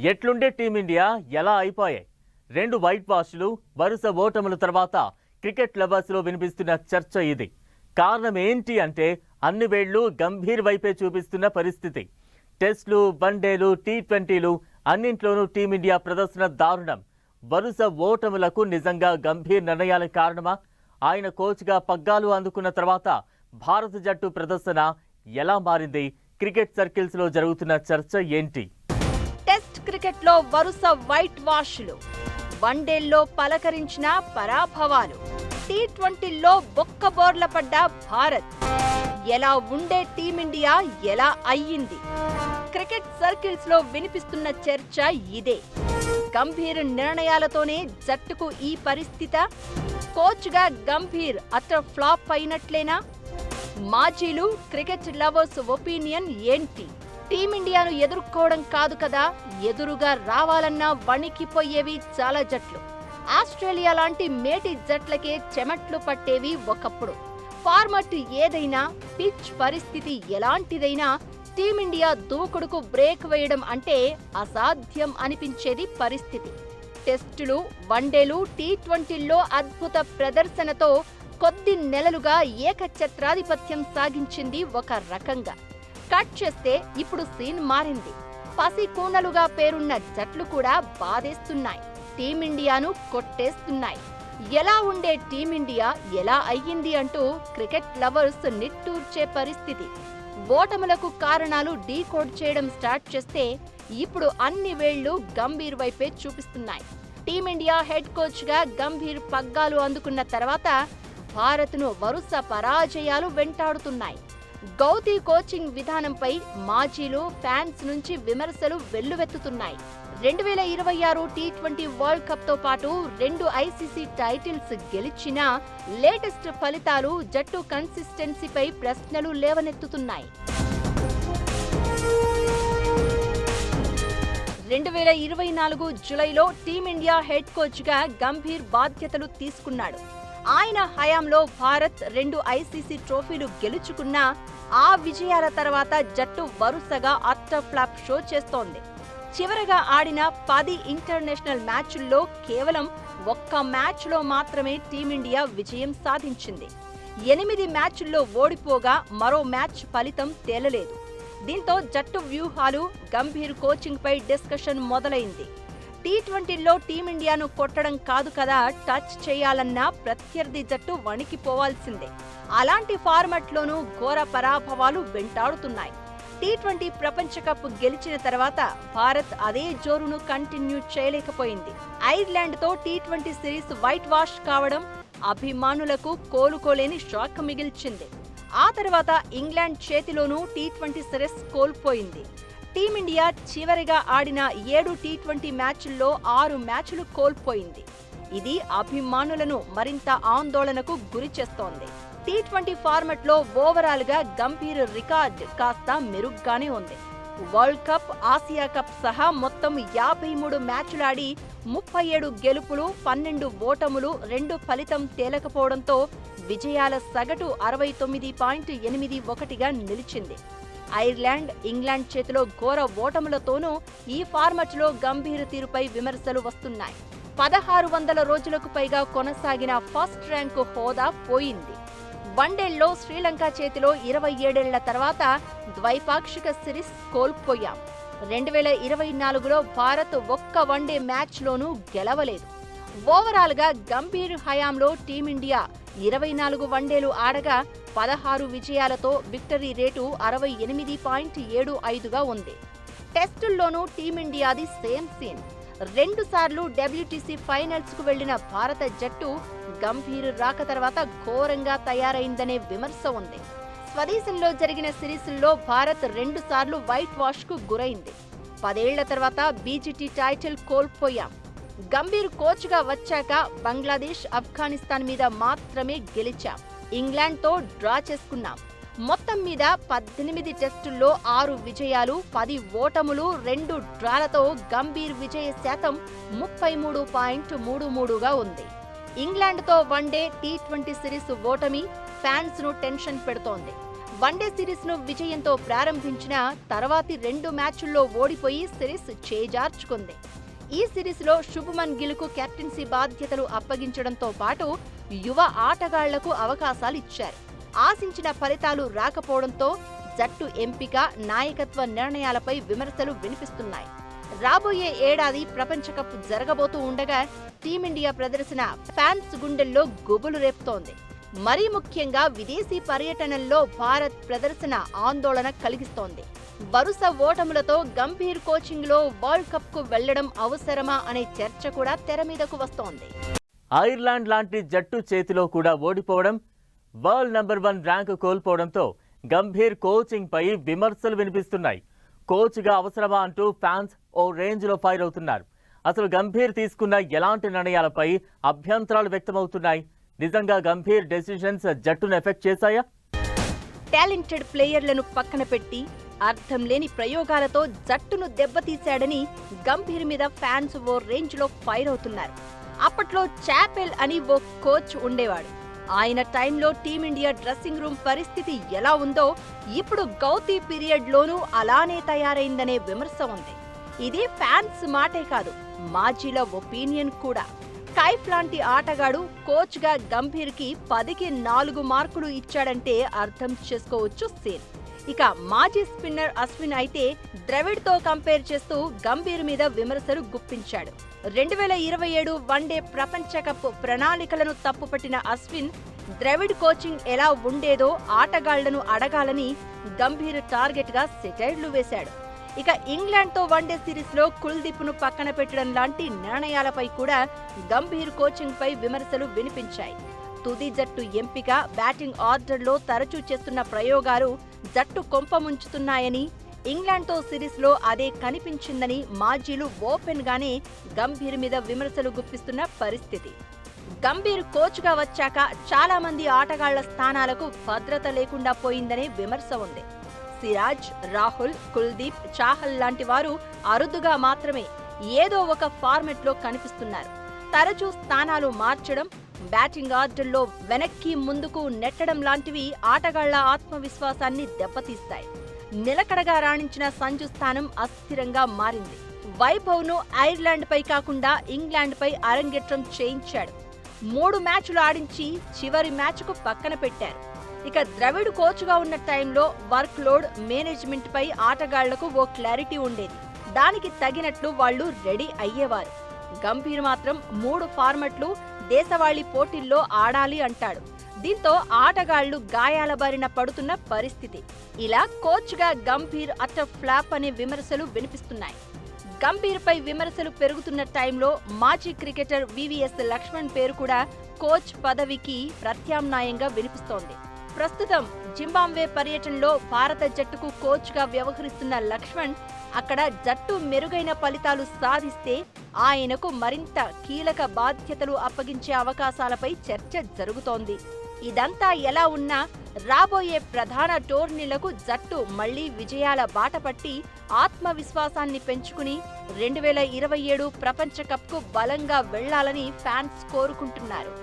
ఎట్లుండే టీమిండియా ఎలా అయిపోయాయి? రెండు వైట్ వాష్లు, వరుస ఓటముల తర్వాత క్రికెట్ లవర్స్లో వినిపిస్తున్న చర్చ ఇది. కారణం ఏంటి అంటే అన్ని వేళ్లు గంభీర్ వైపే చూపిస్తున్న పరిస్థితి. టెస్టులు, వన్డేలు, టీ20లు అన్నింట్లోనూ టీమిండియా ప్రదర్శన దారుణం. వరుస ఓటములకు నిజంగా గంభీర్ నిర్ణయాల కారణమా? ఆయన కోచ్గా పగ్గాలు అందుకున్న తర్వాత భారత జట్టు ప్రదర్శన ఎలా మారింది? క్రికెట్ సర్కిల్స్లో జరుగుతున్న చర్చ ఏంటి? టెస్ట్ క్రికెట్లో వరుస వైట్ వాష్లు, వన్డేల్లో పలకరించిన పరాభవాలు, టీ20ల్లో బొక్కబోర్ల పడ్డ భారత్. ఎలా ఉండే టీమిండియా ఎలా అయ్యింది? క్రికెట్ సర్కిల్స్ లో వినిపిస్తున్న చర్చ ఇదే. గంభీర్ నిర్ణయాలతోనే జట్టుకు ఈ పరిస్థితి? కోచ్గా గంభీర్ అట్టర్ ఫ్లాప్ అయినట్లేనా? మాజీలు, క్రికెట్ లవర్స్ ఒపీనియన్ ఏంటి? టీమిండియాను ఎదుర్కోవడం కాదు కదా, ఎదురుగా రావాలన్నా వణికిపోయేవి చాలా జట్లు. ఆస్ట్రేలియా లాంటి మేటి జట్లకే చెమట్లు పట్టేవి ఒకప్పుడు. ఫార్మాట్ ఏదైనా, పిచ్ పరిస్థితి ఎలాంటిదైనా టీమిండియా దూకుడుకు బ్రేక్ వేయడం అంటే అసాధ్యం అనిపించేది పరిస్థితి. టెస్టులు, వన్డేలు, టీ20ల్లో అద్భుత ప్రదర్శనతో కొద్ది నెలలుగా ఏకఛత్రాధిపత్యం సాగించింది ఒక రకంగా. కట్ చేస్తే ఇప్పుడు సీన్ మారింది. పసికూనలుగా పేరున్న జట్లు కూడా బాధేస్తున్నాయి, టీమిండియాను కొట్టేస్తున్నాయి. ఎలా ఉండే టీమిండియా ఎలా అయ్యింది అంటూ క్రికెట్ లవర్స్ నిట్టూర్చే పరిస్థితి. ఓటములకు కారణాలు డీకోడ్ చేయడం స్టార్ట్ చేస్తే ఇప్పుడు అన్ని వేళ్లు గంభీర్ వైపే చూపిస్తున్నాయి. టీమిండియా హెడ్ కోచ్గా గంభీర్ పగ్గాలు అందుకున్న తర్వాత భారత్ను వరుస పరాజయాలు వెంటాడుతున్నాయి. గౌతీ కోచింగ్ విధానంపై మాజీలు, ఫ్యాన్స్ నుంచి విమర్శలు వెల్లువెత్తుతున్నాయి. 2026 టీ20 వరల్డ్ కప్ తో పాటు 2 ఐసీసీ టైటిల్స్ గెలిచినా లేటెస్ట్ ఫలితాలు జట్టు కన్సిస్టెన్సీపై ప్రశ్నలు లేవనెత్తుతున్నాయి. 2024 జూలైలో టీమిండియా హెడ్ కోచ్గా గంభీర్ బాధ్యతలు తీసుకున్నాడు. ఆయన హయాంలో భారత్ 2 ఐసీసీ ట్రోఫీలు గెలుచుకున్నా ఆ విజయాల తర్వాత జట్టు వరుసగా అట్టర్ ఫ్లాప్ షో చేస్తోంది. చివరగా ఆడిన 10 ఇంటర్నేషనల్ మ్యాచ్ల్లో కేవలం ఒక్క మ్యాచ్లో మాత్రమే టీమిండియా విజయం సాధించింది. 8 మ్యాచ్ల్లో ఓడిపోగా మరో మ్యాచ్ ఫలితం తేలలేదు. దీంతో జట్టు వ్యూహాలు, గంభీర్ కోచింగ్పై డిస్కషన్ మొదలైంది. టీ20ల్లో టీమిండియాను కొట్టడం కాదు కదా, టచ్ చేయాలన్నా ప్రత్యర్థి జట్టు వణికిపోవాల్సిందే. అలాంటి ఫార్మాట్లోనూ ఘోర పరాభవాలు వెంటాడుతున్నాయి. టీ20 ప్రపంచ కప్ గెలిచిన తర్వాత భారత్ అదే జోరును కంటిన్యూ చేయలేకపోయింది. ఐర్లాండ్తో టీ20 సిరీస్ వైట్ వాష్ కావడం అభిమానులకు కోలుకోలేని షాక్ మిగిల్చింది. ఆ తర్వాత ఇంగ్లాండ్ చేతిలోనూ టీ20 సిరీస్ కోల్పోయింది. టీమిండియా చివరిగా ఆడిన 7 టీ20 మ్యాచ్ల్లో 6 మ్యాచ్లు కోల్పోయింది. ఇది అభిమానులను మరింత ఆందోళనకు గురి చేస్తోంది. టీ20 ఫార్మాట్లో ఓవరాల్ గా గంభీర్ రికార్డ్ కాస్త మెరుగ్గానే ఉంది. వరల్డ్ కప్, ఆసియా కప్ సహా మొత్తం 53 మ్యాచ్లాడి 37 గెలుపులు, 12 ఓటములు, 2 ఫలితం తేలకపోవడంతో విజయాల సగటు 69.81గా నిలిచింది. ఐర్లాండ్, ఇంగ్లాండ్ చేతిలో ఘోర ఓటములతోనూ ఈ ఫార్మాట్లో గంభీర్ తీరుపై విమర్శలు వస్తున్నాయి. 1600 రోజులకు పైగా కొనసాగిన ఫస్ట్ ర్యాంకు హోదా పోయింది. వన్డేల్లో శ్రీలంక చేతిలో 27 ఏళ్ల తర్వాత ద్వైపాక్షిక సిరీస్ కోల్పోయాం. 2024లో భారత్ ఒక్క వన్డే మ్యాచ్లోనూ గెలవలేదు. ఓవరాల్ గా గంభీర్ హయాంలో టీమిండియా 24 వన్డేలు ఆడగా 16 విజయాలతో విక్టరీ రేటు 68.75గా ఉంది. టెస్టుల్లోనూ టీమిండియాది సేమ్ సీన్. 2 సార్లు డబ్ల్యూటీసీ ఫైనల్స్ కు వెళ్లిన భారత జట్టు గంభీర్ రాక తర్వాత ఘోరంగా తయారైందనే విమర్శ ఉంది. స్వదేశంలో జరిగిన సిరీస్ల్లో భారత్ 2 సార్లు వైట్ వాష్ కు గురైంది. 10 ఏళ్ల తర్వాత బీజీటీ టైటిల్ కోల్పోయాం. గంభీర్ కోచ్గా వచ్చాక బంగ్లాదేశ్, ఆఫ్ఘనిస్తాన్ మీద మాత్రమే గెలిచాం. ఇంగ్లాండ్తో డ్రా చేసుకున్నాం. మొత్తం మీద 18 టెస్టుల్లో 6 విజయాలు, 10 ఓటములు, 2 డ్రాలతో గంభీర్ విజయ శాతం 33.33గా ఉంది. ఇంగ్లాండ్తో వన్డే, టీ20 సిరీస్ ఓటమి ఫ్యాన్స్ ను టెన్షన్ పెడుతోంది. వన్డే సిరీస్ ను విజయంతో ప్రారంభించిన తర్వాతి 2 మ్యాచ్ల్లో ఓడిపోయి సిరీస్ చేజార్చుకుంది. ఈ సిరీస్ లో శుభ్మన్ గిల్ కు కెప్టెన్సీ బాధ్యతలు అప్పగించడంతో పాటు యువ ఆటగాళ్లకు అవకాశాలు ఇచ్చారు. ఆశించిన ఫలితాలు రాకపోవడంతో జట్టు ఎంపిక, నాయకత్వ నిర్ణయాలపై విమర్శలు వినిపిస్తున్నాయి. రాబోయే ఏడాది ప్రపంచ కప్ జరగబోతూ ఉండగా టీమిండియా ప్రదర్శన ఫ్యాన్స్ గుండెల్లో గుబులు రేపుతోంది. మరీ ముఖ్యంగా విదేశీ పర్యటనల్లో భారత్ ప్రదర్శన ఆందోళన కలిగిస్తోంది. వరుస ఓటములతో గంభీర్ కోచింగ్ లో వరల్డ్ కప్ కు వెళ్లడం అవసరమా అనే చర్చ కూడా తెర మీదకు వస్తోంది. ఐర్లాండ్ లాంటి జట్టు చేతిలో కూడా ఓడిపోవడం, వరల్డ్ నెంబర్ 1 ర్యాంకు కోల్పోవడంతో గంభీర్ కోచింగ్ పై విమర్శలు వినిపిస్తున్నాయి. కోచ్గా అవసరమా అంటూ ఫ్యాన్స్ ఓ రేంజ్ లో ఫైర్ అవుతున్నారు. అసలు గంభీర్ తీసుకున్న ఎలాంటి నిర్ణయాలపై అభ్యంతరాలు వ్యక్తమవుతున్నాయి. నిజంగా గంభీర్ డెసిషన్స్ జట్టును ఎఫెక్ట్ చేశాయా? టాలెంటెడ్ ప్లేయర్లను పక్కన పెట్టి అర్థం లేని ప్రయోగాలతో జట్టును దెబ్బతీశాడని గంభీర్ మీద ఫ్యాన్స్ ఓ రేంజ్ లో ఫైర్ అవుతున్నారు. అప్పట్లో చాపెల్ అని ఓ కోచ్ ఉండేవాడు. ఆయన టైంలో టీమిండియా డ్రెస్సింగ్ రూమ్ పరిస్థితి ఎలా ఉందో ఇప్పుడు గౌతీ పీరియడ్ లోనూ అలానే తయారైందనే విమర్శ ఉంది. ఇది ఫ్యాన్స్ మాటే కాదు, మాజీల ఒపీనియన్ కూడా. కైఫ్ లాంటి ఆటగాడు కోచ్ గా గంభీర్ కి 10కి 4 మార్కులు ఇచ్చాడంటే అర్థం చేసుకోవచ్చు సీన్. ఇక మాజీ స్పిన్నర్ అశ్విన్ అయితే ద్రవిడ్ తో కంపేర్ చేస్తూ గంభీర్ మీద విమర్శలు గుప్పించాడు. 2027 వన్డే ప్రపంచ కప్ ప్రణాళికలను తప్పుపట్టిన అశ్విన్ ద్రవిడ్ కోచింగ్ ఎలా ఉండేదో ఆటగాళ్లను అడగాలని గంభీర్ టార్గెట్ గా సెటైర్లు వేశాడు. ఇక ఇంగ్లాండ్ తో వన్డే సిరీస్ లో కుల్దీప్ ను పక్కన పెట్టడం లాంటి నిర్ణయాలపై కూడా గంభీర్ కోచింగ్ పై విమర్శలు వినిపించాయి. తుది జట్టు ఎంపిక, బ్యాటింగ్ ఆర్డర్లో తరచూ చేస్తున్న ప్రయోగాలు జట్టు కొంపముంచుతున్నాయని, ఇంగ్లాండ్తో సిరీస్లో అదే కనిపించిందని మాజీలు ఓపెన్ గానే గంభీర్ మీద విమర్శలు గుప్పిస్తున్న పరిస్థితి. గంభీర్ కోచ్గా వచ్చాక చాలా మంది ఆటగాళ్ల స్థానాలకు భద్రత లేకుండా పోయిందనే విమర్శ ఉంది. సిరాజ్, రాహుల్, కుల్దీప్, చాహల్ లాంటి వారు అరుదుగా మాత్రమే ఏదో ఒక ఫార్మెట్ లో కనిపిస్తున్నారు. తరచూ స్థానాలు మార్చడం, బ్యాటింగ్ ఆర్డర్లో వెనక్కి ముందుకు నెట్టడం లాంటివి ఆటగాళ్ల ఆత్మవిశ్వాసాన్ని దెబ్బతీస్తాయి. నిలకడగా రాణించిన సంజు స్థానం అస్థిరంగా మారింది. వైభవ్ ను ఐర్లాండ్ పై కాకుండా ఇంగ్లాండ్ పై అరంగేట్రం చేయించాడు. 3 మ్యాచ్లు ఆడించి చివరి మ్యాచ్ కు పక్కన పెట్టారు. ఇక ద్రవిడ్ కోచ్గా ఉన్న టైంలో వర్క్ లోడ్ మేనేజ్మెంట్ పై ఆటగాళ్లకు ఓ క్లారిటీ ఉండేది. దానికి తగినట్లు వాళ్లు రెడీ అయ్యేవారు. గంభీర్ మాత్రం 3 ఫార్మాట్లు దేశవాళీ పోటీల్లో ఆడాలి అంటాడు. దీంతో ఆటగాళ్లు గాయాల బారిన పడుతున్న పరిస్థితి. ఇలా కోచ్గా గంభీర్ అటర్ ఫ్లాప్ అనే విమర్శలు వినిపిస్తున్నాయి. గంభీర్ పై విమర్శలు పెరుగుతున్న టైంలో మాజీ క్రికెటర్ వివిఎస్ లక్ష్మణ్ పేరు కూడా కోచ్ పదవికి ప్రత్యామ్నాయంగా వినిపిస్తోంది. ప్రస్తుతం జింబాబ్వే పర్యటనలో భారత జట్టుకు కోచ్గా వ్యవహరిస్తున్న లక్ష్మణ్ అక్కడ జట్టు మెరుగైన ఫలితాలు సాధిస్తే ఆయనకు మరింత కీలక బాధ్యతలు అప్పగించే అవకాశాలపై చర్చ జరుగుతోంది. ఇదంతా ఎలా ఉన్నా రాబోయే ప్రధాన టోర్నీలకు జట్టు మళ్లీ విజయాల బాట పట్టి ఆత్మవిశ్వాసాన్ని పెంచుకుని 2027 ప్రపంచ కప్కు బలంగా వెళ్లాలని ఫ్యాన్స్ కోరుకుంటున్నారు.